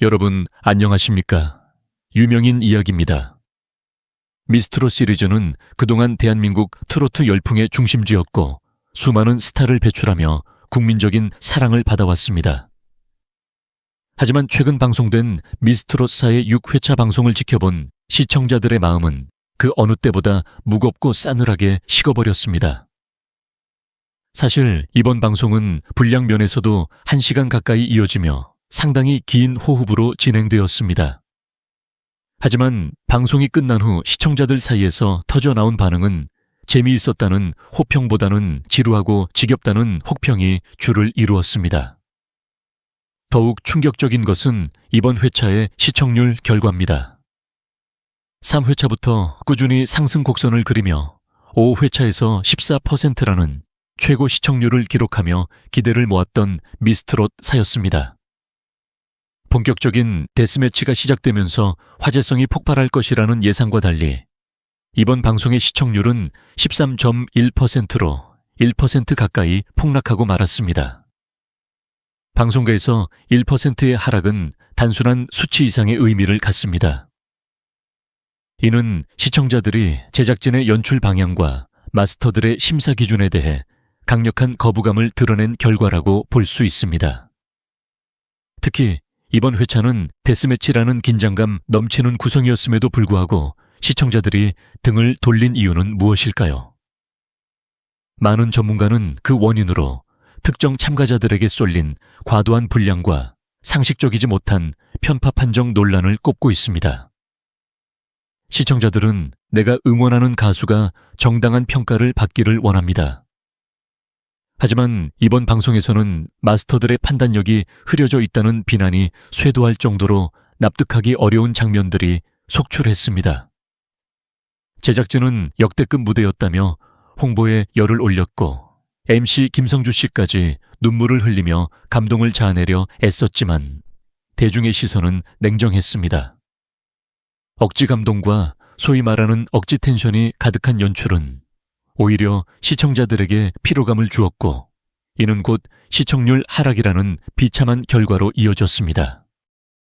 여러분 안녕하십니까? 유명인 이야기입니다. 미스트롯 시리즈는 그동안 대한민국 트로트 열풍의 중심지였고 수많은 스타를 배출하며 국민적인 사랑을 받아왔습니다. 하지만 최근 방송된 미스트롯사의 6회차 방송을 지켜본 시청자들의 마음은 그 어느 때보다 무겁고 싸늘하게 식어버렸습니다. 사실 이번 방송은 분량 면에서도 1시간 가까이 이어지며 상당히 긴 호흡으로 진행되었습니다. 하지만 방송이 끝난 후 시청자들 사이에서 터져나온 반응은 재미있었다는 호평보다는 지루하고 지겹다는 혹평이 주를 이루었습니다. 더욱 충격적인 것은 이번 회차의 시청률 결과입니다. 3회차부터 꾸준히 상승 곡선을 그리며 5회차에서 14%라는 최고 시청률을 기록하며 기대를 모았던 미스트롯사였습니다. 본격적인 데스매치가 시작되면서 화제성이 폭발할 것이라는 예상과 달리 이번 방송의 시청률은 13.1%로 1% 가까이 폭락하고 말았습니다. 방송가에서 1%의 하락은 단순한 수치 이상의 의미를 갖습니다. 이는 시청자들이 제작진의 연출 방향과 마스터들의 심사 기준에 대해 강력한 거부감을 드러낸 결과라고 볼 수 있습니다. 특히 이번 회차는 데스매치라는 긴장감 넘치는 구성이었음에도 불구하고 시청자들이 등을 돌린 이유는 무엇일까요? 많은 전문가는 그 원인으로 특정 참가자들에게 쏠린 과도한 분량과 상식적이지 못한 편파 판정 논란을 꼽고 있습니다. 시청자들은 내가 응원하는 가수가 정당한 평가를 받기를 원합니다. 하지만 이번 방송에서는 마스터들의 판단력이 흐려져 있다는 비난이 쇄도할 정도로 납득하기 어려운 장면들이 속출했습니다. 제작진은 역대급 무대였다며 홍보에 열을 올렸고 MC 김성주 씨까지 눈물을 흘리며 감동을 자아내려 애썼지만 대중의 시선은 냉정했습니다. 억지 감동과 소위 말하는 억지 텐션이 가득한 연출은 오히려 시청자들에게 피로감을 주었고 이는 곧 시청률 하락이라는 비참한 결과로 이어졌습니다.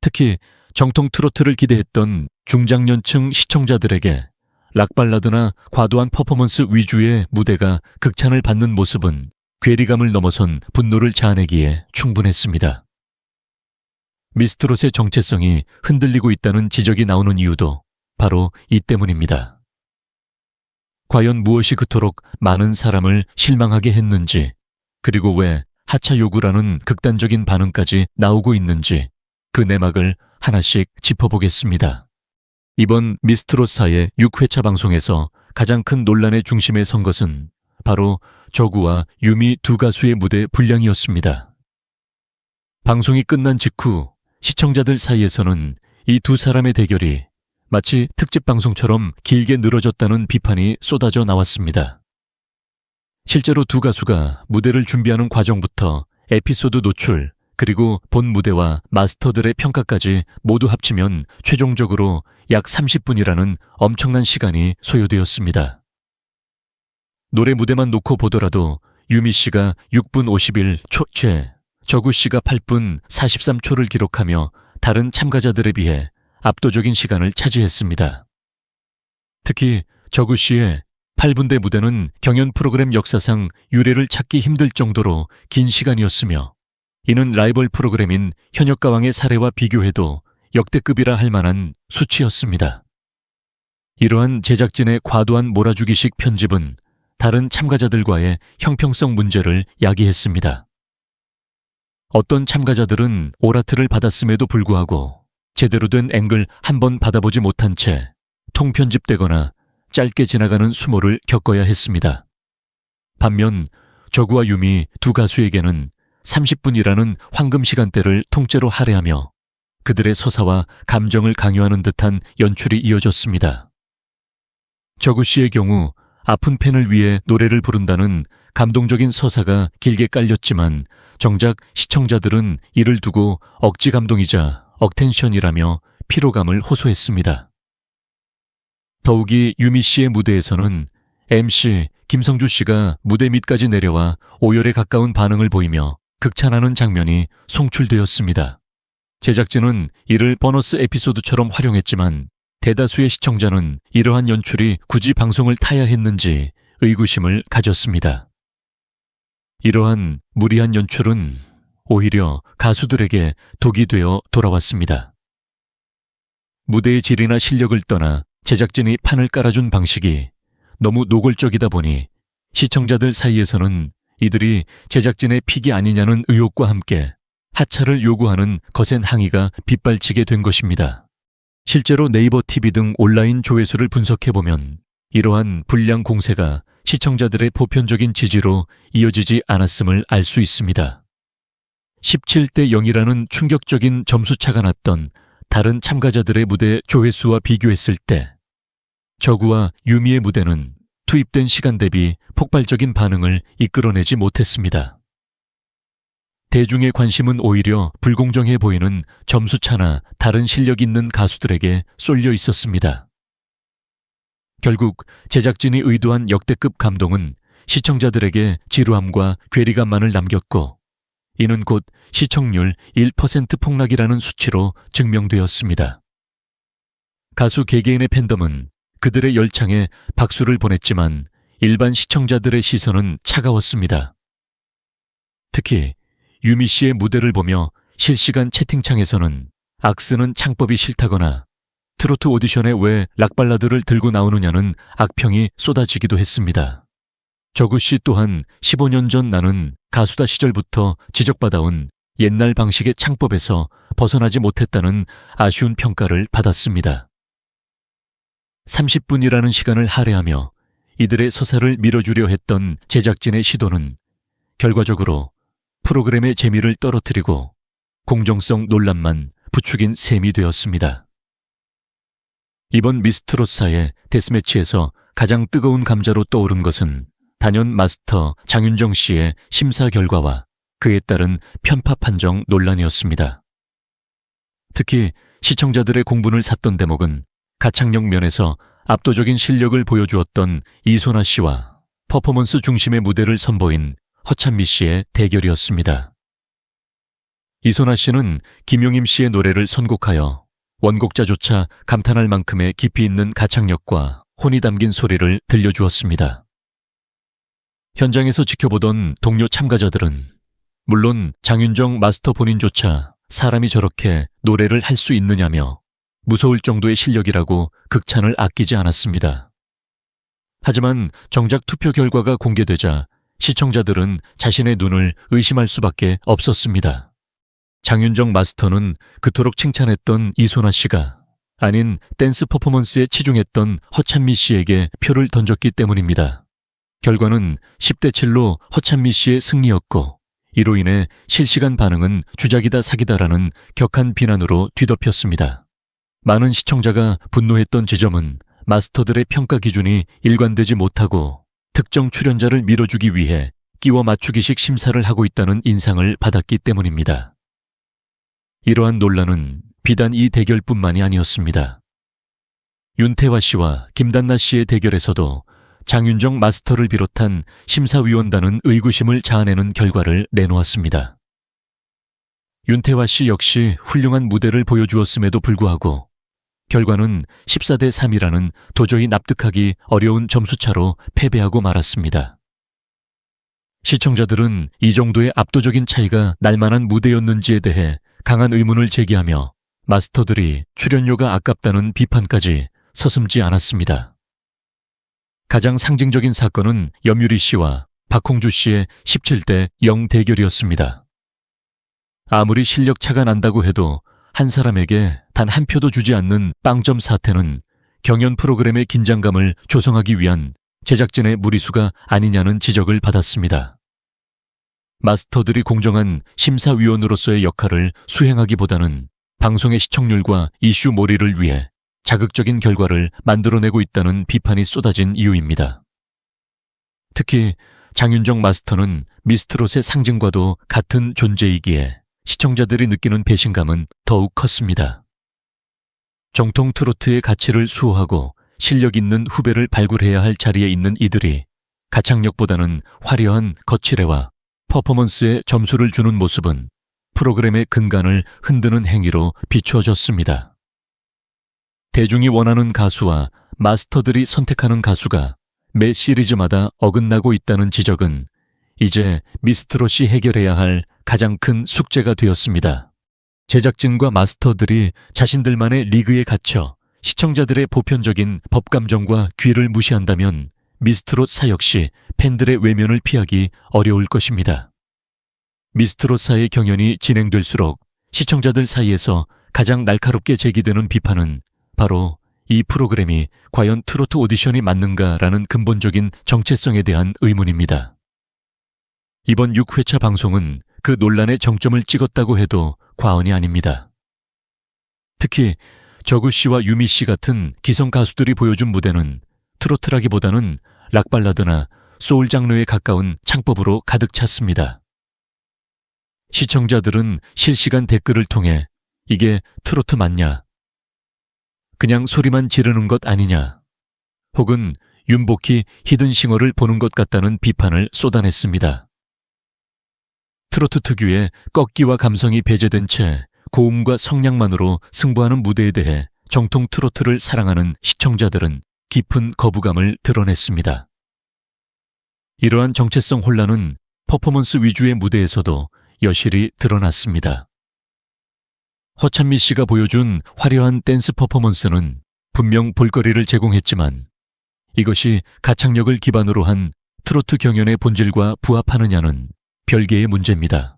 특히 정통 트로트를 기대했던 중장년층 시청자들에게 락발라드나 과도한 퍼포먼스 위주의 무대가 극찬을 받는 모습은 괴리감을 넘어선 분노를 자아내기에 충분했습니다. 미스트롯의 정체성이 흔들리고 있다는 지적이 나오는 이유도 바로 이 때문입니다. 과연 무엇이 그토록 많은 사람을 실망하게 했는지, 그리고 왜 하차 요구라는 극단적인 반응까지 나오고 있는지 그 내막을 하나씩 짚어보겠습니다. 이번 미스트롯사의 6회차 방송에서 가장 큰 논란의 중심에 선 것은 바로 저구와 유미 두 가수의 무대 분량이었습니다. 방송이 끝난 직후 시청자들 사이에서는 이 두 사람의 대결이 마치 특집 방송처럼 길게 늘어졌다는 비판이 쏟아져 나왔습니다. 실제로 두 가수가 무대를 준비하는 과정부터 에피소드 노출, 그리고 본 무대와 마스터들의 평가까지 모두 합치면 최종적으로 약 30분이라는 엄청난 시간이 소요되었습니다. 노래 무대만 놓고 보더라도 유미 씨가 6분 51초째, 저구 씨가 8분 43초를 기록하며 다른 참가자들에 비해 압도적인 시간을 차지했습니다. 특히 저구 씨의 8분대 무대는 경연 프로그램 역사상 유례를 찾기 힘들 정도로 긴 시간이었으며 이는 라이벌 프로그램인 현역가왕의 사례와 비교해도 역대급이라 할 만한 수치였습니다. 이러한 제작진의 과도한 몰아주기식 편집은 다른 참가자들과의 형평성 문제를 야기했습니다. 어떤 참가자들은 오라트를 받았음에도 불구하고 제대로 된 앵글 한 번 받아보지 못한 채 통편집되거나 짧게 지나가는 수모를 겪어야 했습니다. 반면 저구와 유미 두 가수에게는 30분이라는 황금 시간대를 통째로 할애하며 그들의 서사와 감정을 강요하는 듯한 연출이 이어졌습니다. 저구 씨의 경우 아픈 팬을 위해 노래를 부른다는 감동적인 서사가 길게 깔렸지만 정작 시청자들은 이를 두고 억지 감동이자 억텐션이라며 피로감을 호소했습니다. 더욱이 유미 씨의 무대에서는 MC 김성주 씨가 무대 밑까지 내려와 오열에 가까운 반응을 보이며 극찬하는 장면이 송출되었습니다. 제작진은 이를 보너스 에피소드처럼 활용했지만 대다수의 시청자는 이러한 연출이 굳이 방송을 타야 했는지 의구심을 가졌습니다. 이러한 무리한 연출은 오히려 가수들에게 독이 되어 돌아왔습니다. 무대의 질이나 실력을 떠나 제작진이 판을 깔아준 방식이 너무 노골적이다 보니 시청자들 사이에서는 이들이 제작진의 픽이 아니냐는 의혹과 함께 하차를 요구하는 거센 항의가 빗발치게 된 것입니다. 실제로 네이버 TV 등 온라인 조회수를 분석해보면 이러한 불량 공세가 시청자들의 보편적인 지지로 이어지지 않았음을 알 수 있습니다. 17대 0이라는 충격적인 점수차가 났던 다른 참가자들의 무대 조회수와 비교했을 때 저구와 유미의 무대는 투입된 시간 대비 폭발적인 반응을 이끌어내지 못했습니다. 대중의 관심은 오히려 불공정해 보이는 점수차나 다른 실력 있는 가수들에게 쏠려 있었습니다. 결국 제작진이 의도한 역대급 감동은 시청자들에게 지루함과 괴리감만을 남겼고 이는 곧 시청률 1% 폭락이라는 수치로 증명되었습니다. 가수 개개인의 팬덤은 그들의 열창에 박수를 보냈지만 일반 시청자들의 시선은 차가웠습니다. 특히 유미 씨의 무대를 보며 실시간 채팅창에서는 악쓰는 창법이 싫다거나 트로트 오디션에 왜 락발라드를 들고 나오느냐는 악평이 쏟아지기도 했습니다. 저구 씨 또한 15년 전 나는 가수다 시절부터 지적받아온 옛날 방식의 창법에서 벗어나지 못했다는 아쉬운 평가를 받았습니다. 30분이라는 시간을 할애하며 이들의 서사를 밀어주려 했던 제작진의 시도는 결과적으로 프로그램의 재미를 떨어뜨리고 공정성 논란만 부추긴 셈이 되었습니다. 이번 미스트롯사의 데스매치에서 가장 뜨거운 감자로 떠오른 것은 단연 마스터 장윤정 씨의 심사 결과와 그에 따른 편파 판정 논란이었습니다. 특히 시청자들의 공분을 샀던 대목은 가창력 면에서 압도적인 실력을 보여주었던 이소나 씨와 퍼포먼스 중심의 무대를 선보인 허찬미 씨의 대결이었습니다. 이소나 씨는 김용임 씨의 노래를 선곡하여 원곡자조차 감탄할 만큼의 깊이 있는 가창력과 혼이 담긴 소리를 들려주었습니다. 현장에서 지켜보던 동료 참가자들은 물론 장윤정 마스터 본인조차 사람이 저렇게 노래를 할 수 있느냐며 무서울 정도의 실력이라고 극찬을 아끼지 않았습니다. 하지만 정작 투표 결과가 공개되자 시청자들은 자신의 눈을 의심할 수밖에 없었습니다. 장윤정 마스터는 그토록 칭찬했던 이소나 씨가 아닌 댄스 퍼포먼스에 치중했던 허찬미 씨에게 표를 던졌기 때문입니다. 결과는 10대 7로 허찬미 씨의 승리였고 이로 인해 실시간 반응은 주작이다 사기다라는 격한 비난으로 뒤덮였습니다. 많은 시청자가 분노했던 지점은 마스터들의 평가 기준이 일관되지 못하고 특정 출연자를 밀어주기 위해 끼워 맞추기식 심사를 하고 있다는 인상을 받았기 때문입니다. 이러한 논란은 비단 이 대결뿐만이 아니었습니다. 윤태화 씨와 김단나 씨의 대결에서도 장윤정 마스터를 비롯한 심사위원단은 의구심을 자아내는 결과를 내놓았습니다. 윤태화 씨 역시 훌륭한 무대를 보여주었음에도 불구하고 결과는 14대 3이라는 도저히 납득하기 어려운 점수차로 패배하고 말았습니다. 시청자들은 이 정도의 압도적인 차이가 날만한 무대였는지에 대해 강한 의문을 제기하며 마스터들이 출연료가 아깝다는 비판까지 서슴지 않았습니다. 가장 상징적인 사건은 염유리 씨와 박홍주 씨의 17대 0 대결이었습니다. 아무리 실력 차가 난다고 해도 한 사람에게 단 한 표도 주지 않는 빵점 사태는 경연 프로그램의 긴장감을 조성하기 위한 제작진의 무리수가 아니냐는 지적을 받았습니다. 마스터들이 공정한 심사위원으로서의 역할을 수행하기보다는 방송의 시청률과 이슈 몰이를 위해 자극적인 결과를 만들어내고 있다는 비판이 쏟아진 이유입니다. 특히 장윤정 마스터는 미스트롯의 상징과도 같은 존재이기에 시청자들이 느끼는 배신감은 더욱 컸습니다. 정통 트로트의 가치를 수호하고 실력 있는 후배를 발굴해야 할 자리에 있는 이들이 가창력보다는 화려한 거칠애와 퍼포먼스에 점수를 주는 모습은 프로그램의 근간을 흔드는 행위로 비추어졌습니다. 대중이 원하는 가수와 마스터들이 선택하는 가수가 매 시리즈마다 어긋나고 있다는 지적은 이제 미스트롯이 해결해야 할 가장 큰 숙제가 되었습니다. 제작진과 마스터들이 자신들만의 리그에 갇혀 시청자들의 보편적인 법감정과 귀를 무시한다면 미스트롯사 역시 팬들의 외면을 피하기 어려울 것입니다. 미스트롯사의 경연이 진행될수록 시청자들 사이에서 가장 날카롭게 제기되는 비판은 바로 이 프로그램이 과연 트로트 오디션이 맞는가라는 근본적인 정체성에 대한 의문입니다. 이번 6회차 방송은 그 논란의 정점을 찍었다고 해도 과언이 아닙니다. 특히 저구 씨와 유미 씨 같은 기성 가수들이 보여준 무대는 트로트라기보다는 락발라드나 소울 장르에 가까운 창법으로 가득 찼습니다. 시청자들은 실시간 댓글을 통해 이게 트로트 맞냐? 그냥 소리만 지르는 것 아니냐? 혹은 윤복희 히든싱어를 보는 것 같다는 비판을 쏟아냈습니다. 트로트 특유의 꺾기와 감성이 배제된 채 고음과 성량만으로 승부하는 무대에 대해 정통 트로트를 사랑하는 시청자들은 깊은 거부감을 드러냈습니다. 이러한 정체성 혼란은 퍼포먼스 위주의 무대에서도 여실히 드러났습니다. 허찬미 씨가 보여준 화려한 댄스 퍼포먼스는 분명 볼거리를 제공했지만 이것이 가창력을 기반으로 한 트로트 경연의 본질과 부합하느냐는 별개의 문제입니다.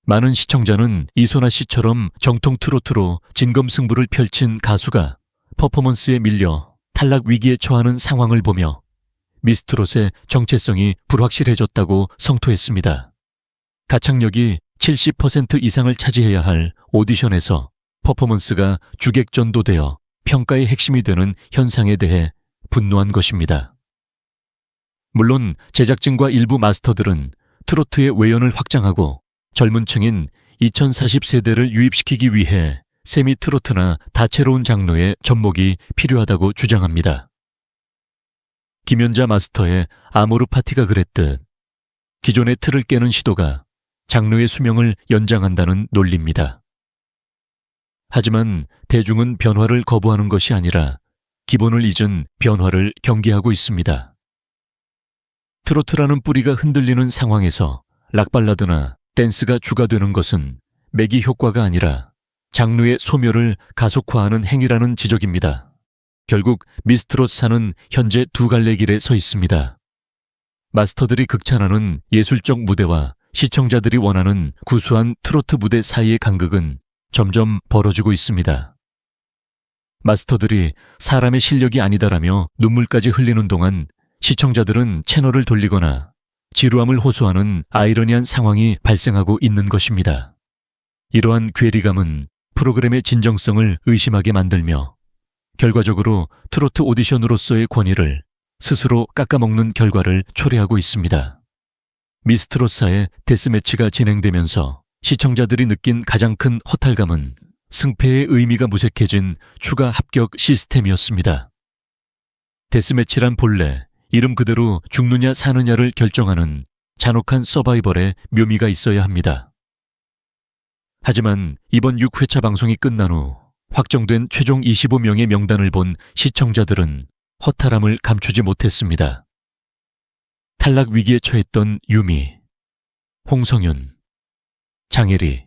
많은 시청자는 이소나 씨처럼 정통 트로트로 진검승부를 펼친 가수가 퍼포먼스에 밀려 탈락 위기에 처하는 상황을 보며 미스트롯의 정체성이 불확실해졌다고 성토했습니다. 가창력이 70% 이상을 차지해야 할 오디션에서 퍼포먼스가 주객전도되어 평가의 핵심이 되는 현상에 대해 분노한 것입니다. 물론 제작진과 일부 마스터들은 트로트의 외연을 확장하고 젊은 층인 2040세대를 유입시키기 위해 세미 트로트나 다채로운 장르의 접목이 필요하다고 주장합니다. 김연자 마스터의 아모르 파티가 그랬듯 기존의 틀을 깨는 시도가 장르의 수명을 연장한다는 논리입니다. 하지만 대중은 변화를 거부하는 것이 아니라 기본을 잊은 변화를 경계하고 있습니다. 트로트라는 뿌리가 흔들리는 상황에서 락발라드나 댄스가 주가 되는 것은 매기 효과가 아니라 장르의 소멸을 가속화하는 행위라는 지적입니다. 결국 미스트롯사는 현재 두 갈래 길에 서 있습니다. 마스터들이 극찬하는 예술적 무대와 시청자들이 원하는 구수한 트로트 무대 사이의 간극은 점점 벌어지고 있습니다. 마스터들이 사람의 실력이 아니다라며 눈물까지 흘리는 동안 시청자들은 채널을 돌리거나 지루함을 호소하는 아이러니한 상황이 발생하고 있는 것입니다. 이러한 괴리감은 프로그램의 진정성을 의심하게 만들며 결과적으로 트로트 오디션으로서의 권위를 스스로 깎아먹는 결과를 초래하고 있습니다. 미스트롯사의 데스매치가 진행되면서 시청자들이 느낀 가장 큰 허탈감은 승패의 의미가 무색해진 추가 합격 시스템이었습니다. 데스매치란 본래 이름 그대로 죽느냐 사느냐를 결정하는 잔혹한 서바이벌의 묘미가 있어야 합니다. 하지만 이번 6회차 방송이 끝난 후 확정된 최종 25명의 명단을 본 시청자들은 허탈함을 감추지 못했습니다. 탈락 위기에 처했던 유미, 홍성윤, 장혜리,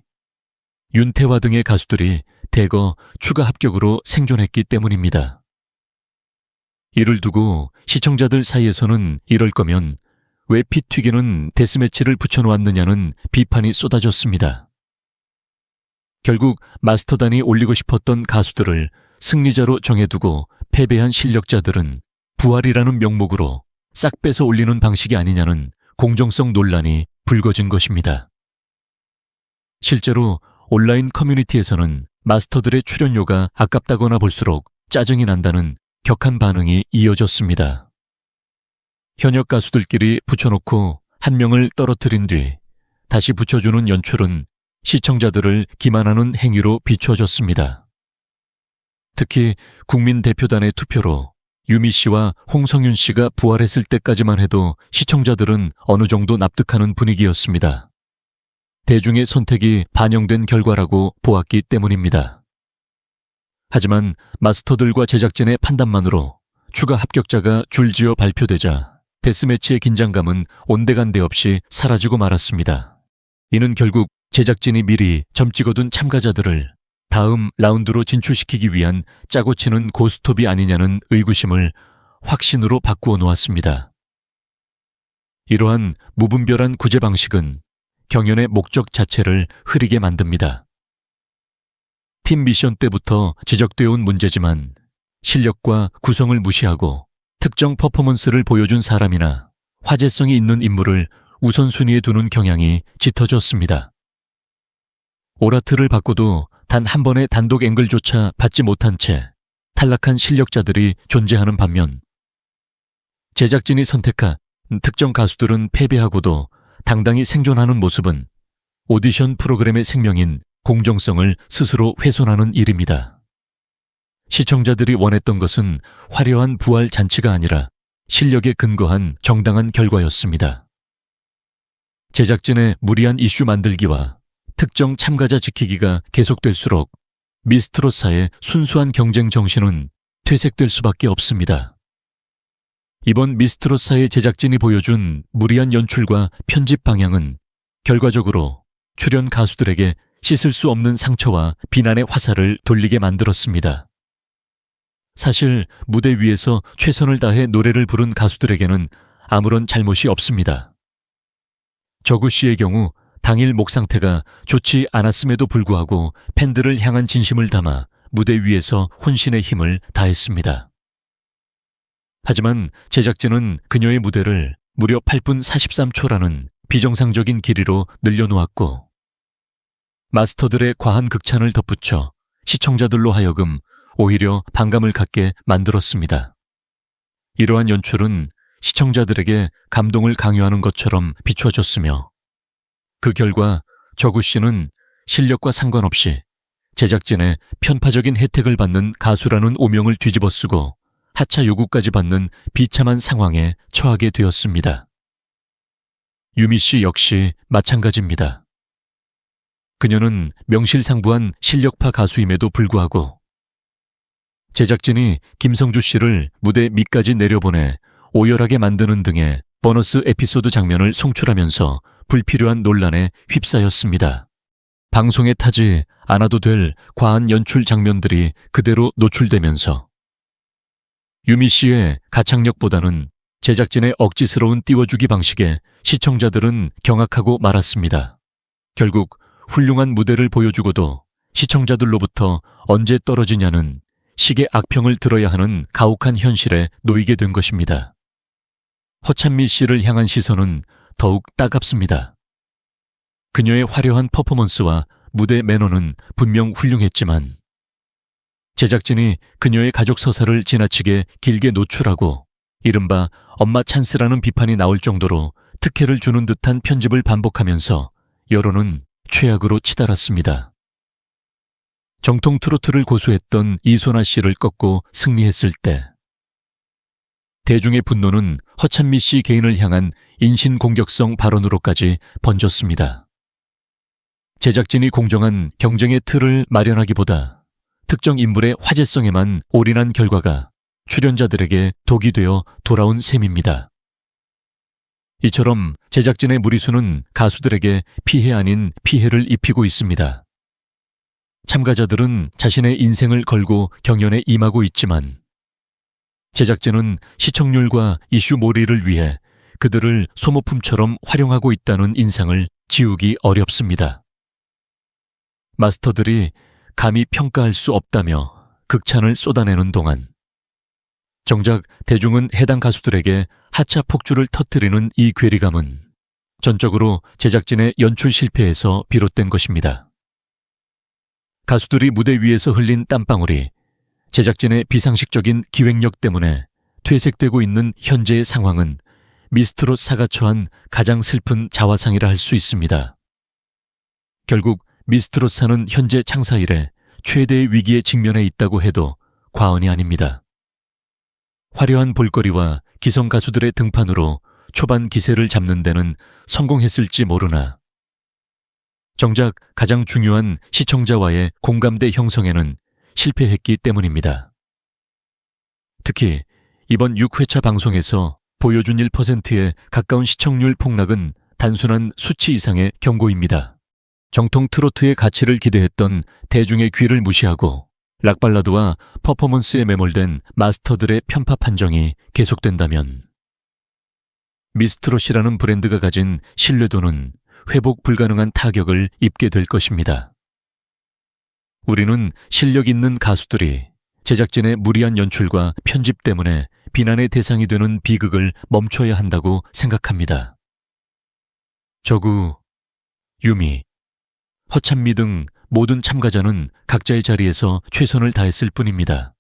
윤태화 등의 가수들이 대거 추가 합격으로 생존했기 때문입니다. 이를 두고 시청자들 사이에서는 이럴 거면 왜 피 튀기는 데스매치를 붙여놓았느냐는 비판이 쏟아졌습니다. 결국 마스터단이 올리고 싶었던 가수들을 승리자로 정해두고 패배한 실력자들은 부활이라는 명목으로 싹 빼서 올리는 방식이 아니냐는 공정성 논란이 불거진 것입니다. 실제로 온라인 커뮤니티에서는 마스터들의 출연료가 아깝다거나 볼수록 짜증이 난다는 격한 반응이 이어졌습니다. 현역 가수들끼리 붙여놓고 한 명을 떨어뜨린 뒤 다시 붙여주는 연출은 시청자들을 기만하는 행위로 비추어졌습니다. 특히 국민대표단의 투표로 유미 씨와 홍성윤 씨가 부활했을 때까지만 해도 시청자들은 어느 정도 납득하는 분위기였습니다. 대중의 선택이 반영된 결과라고 보았기 때문입니다. 하지만 마스터들과 제작진의 판단만으로 추가 합격자가 줄지어 발표되자 데스매치의 긴장감은 온데간데 없이 사라지고 말았습니다. 이는 결국 제작진이 미리 점 찍어둔 참가자들을 다음 라운드로 진출시키기 위한 짜고 치는 고스톱이 아니냐는 의구심을 확신으로 바꾸어 놓았습니다. 이러한 무분별한 구제 방식은 경연의 목적 자체를 흐리게 만듭니다. 팀 미션 때부터 지적되어 온 문제지만 실력과 구성을 무시하고 특정 퍼포먼스를 보여준 사람이나 화제성이 있는 인물을 우선순위에 두는 경향이 짙어졌습니다. 오라트를 받고도 단 한 번의 단독 앵글조차 받지 못한 채 탈락한 실력자들이 존재하는 반면 제작진이 선택한 특정 가수들은 패배하고도 당당히 생존하는 모습은 오디션 프로그램의 생명인 공정성을 스스로 훼손하는 일입니다. 시청자들이 원했던 것은 화려한 부활 잔치가 아니라 실력에 근거한 정당한 결과였습니다. 제작진의 무리한 이슈 만들기와 특정 참가자 지키기가 계속될수록 미스트롯사의 순수한 경쟁 정신은 퇴색될 수밖에 없습니다. 이번 미스트롯사의 제작진이 보여준 무리한 연출과 편집 방향은 결과적으로 출연 가수들에게 씻을 수 없는 상처와 비난의 화살을 돌리게 만들었습니다. 사실 무대 위에서 최선을 다해 노래를 부른 가수들에게는 아무런 잘못이 없습니다. 저구 씨의 경우 당일 목 상태가 좋지 않았음에도 불구하고 팬들을 향한 진심을 담아 무대 위에서 혼신의 힘을 다했습니다. 하지만 제작진은 그녀의 무대를 무려 8분 43초라는 비정상적인 길이로 늘려놓았고 마스터들의 과한 극찬을 덧붙여 시청자들로 하여금 오히려 반감을 갖게 만들었습니다. 이러한 연출은 시청자들에게 감동을 강요하는 것처럼 비춰졌으며 그 결과 저구 씨는 실력과 상관없이 제작진의 편파적인 혜택을 받는 가수라는 오명을 뒤집어쓰고 하차 요구까지 받는 비참한 상황에 처하게 되었습니다. 유미 씨 역시 마찬가지입니다. 그녀는 명실상부한 실력파 가수임에도 불구하고 제작진이 김성주 씨를 무대 밑까지 내려보내 오열하게 만드는 등의 보너스 에피소드 장면을 송출하면서 불필요한 논란에 휩싸였습니다. 방송에 타지 않아도 될 과한 연출 장면들이 그대로 노출되면서 유미 씨의 가창력보다는 제작진의 억지스러운 띄워주기 방식에 시청자들은 경악하고 말았습니다. 결국 훌륭한 무대를 보여주고도 시청자들로부터 언제 떨어지냐는 식의 악평을 들어야 하는 가혹한 현실에 놓이게 된 것입니다. 허찬미 씨를 향한 시선은 더욱 따갑습니다. 그녀의 화려한 퍼포먼스와 무대 매너는 분명 훌륭했지만 제작진이 그녀의 가족 서사를 지나치게 길게 노출하고 이른바 엄마 찬스라는 비판이 나올 정도로 특혜를 주는 듯한 편집을 반복하면서 여론은 최악으로 치달았습니다. 정통 트로트를 고수했던 이소나 씨를 꺾고 승리했을 때 대중의 분노는 허찬미 씨 개인을 향한 인신공격성 발언으로까지 번졌습니다. 제작진이 공정한 경쟁의 틀을 마련하기보다 특정 인물의 화제성에만 올인한 결과가 출연자들에게 독이 되어 돌아온 셈입니다. 이처럼 제작진의 무리수는 가수들에게 피해 아닌 피해를 입히고 있습니다. 참가자들은 자신의 인생을 걸고 경연에 임하고 있지만 제작진은 시청률과 이슈 몰이를 위해 그들을 소모품처럼 활용하고 있다는 인상을 지우기 어렵습니다. 마스터들이 감히 평가할 수 없다며 극찬을 쏟아내는 동안 정작 대중은 해당 가수들에게 하차 폭주를 터뜨리는 이 괴리감은 전적으로 제작진의 연출 실패에서 비롯된 것입니다. 가수들이 무대 위에서 흘린 땀방울이 제작진의 비상식적인 기획력 때문에 퇴색되고 있는 현재의 상황은 미스트롯사가 처한 가장 슬픈 자화상이라 할 수 있습니다. 결국 미스트롯사는 현재 창사 이래 최대의 위기에 직면해 있다고 해도 과언이 아닙니다. 화려한 볼거리와 기성 가수들의 등판으로 초반 기세를 잡는 데는 성공했을지 모르나 정작 가장 중요한 시청자와의 공감대 형성에는 실패했기 때문입니다. 특히 이번 6회차 방송에서 보여준 1%에 가까운 시청률 폭락은 단순한 수치 이상의 경고입니다. 정통 트로트의 가치를 기대했던 대중의 귀를 무시하고 락발라드와 퍼포먼스에 매몰된 마스터들의 편파 판정이 계속된다면 미스트롯이라는 브랜드가 가진 신뢰도는 회복 불가능한 타격을 입게 될 것입니다. 우리는 실력 있는 가수들이 제작진의 무리한 연출과 편집 때문에 비난의 대상이 되는 비극을 멈춰야 한다고 생각합니다. 저구, 유미, 허찬미 등 모든 참가자는 각자의 자리에서 최선을 다했을 뿐입니다.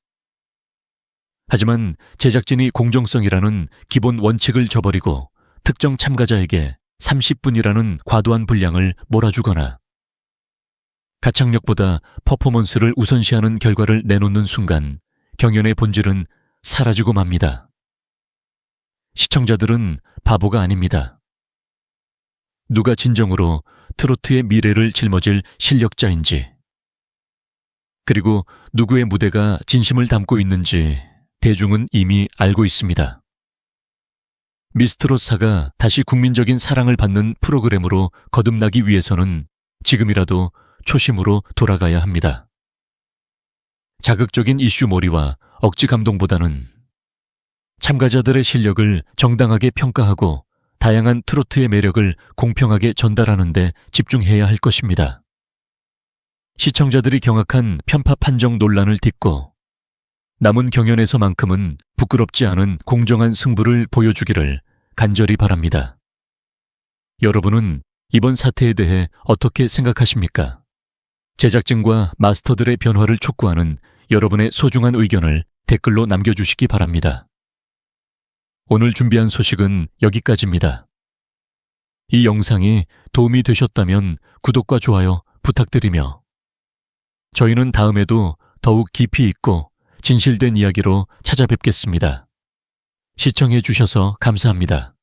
하지만 제작진이 공정성이라는 기본 원칙을 저버리고 특정 참가자에게 30분이라는 과도한 분량을 몰아주거나 가창력보다 퍼포먼스를 우선시하는 결과를 내놓는 순간 경연의 본질은 사라지고 맙니다. 시청자들은 바보가 아닙니다. 누가 진정으로 트로트의 미래를 짊어질 실력자인지, 그리고 누구의 무대가 진심을 담고 있는지 대중은 이미 알고 있습니다. 미스트롯사가 다시 국민적인 사랑을 받는 프로그램으로 거듭나기 위해서는 지금이라도 초심으로 돌아가야 합니다. 자극적인 이슈몰이와 억지 감동보다는 참가자들의 실력을 정당하게 평가하고 다양한 트로트의 매력을 공평하게 전달하는 데 집중해야 할 것입니다. 시청자들이 경악한 편파 판정 논란을 딛고 남은 경연에서만큼은 부끄럽지 않은 공정한 승부를 보여주기를 간절히 바랍니다. 여러분은 이번 사태에 대해 어떻게 생각하십니까? 제작진과 마스터들의 변화를 촉구하는 여러분의 소중한 의견을 댓글로 남겨주시기 바랍니다. 오늘 준비한 소식은 여기까지입니다. 이 영상이 도움이 되셨다면 구독과 좋아요 부탁드리며 저희는 다음에도 더욱 깊이 있고 진실된 이야기로 찾아뵙겠습니다. 시청해 주셔서 감사합니다.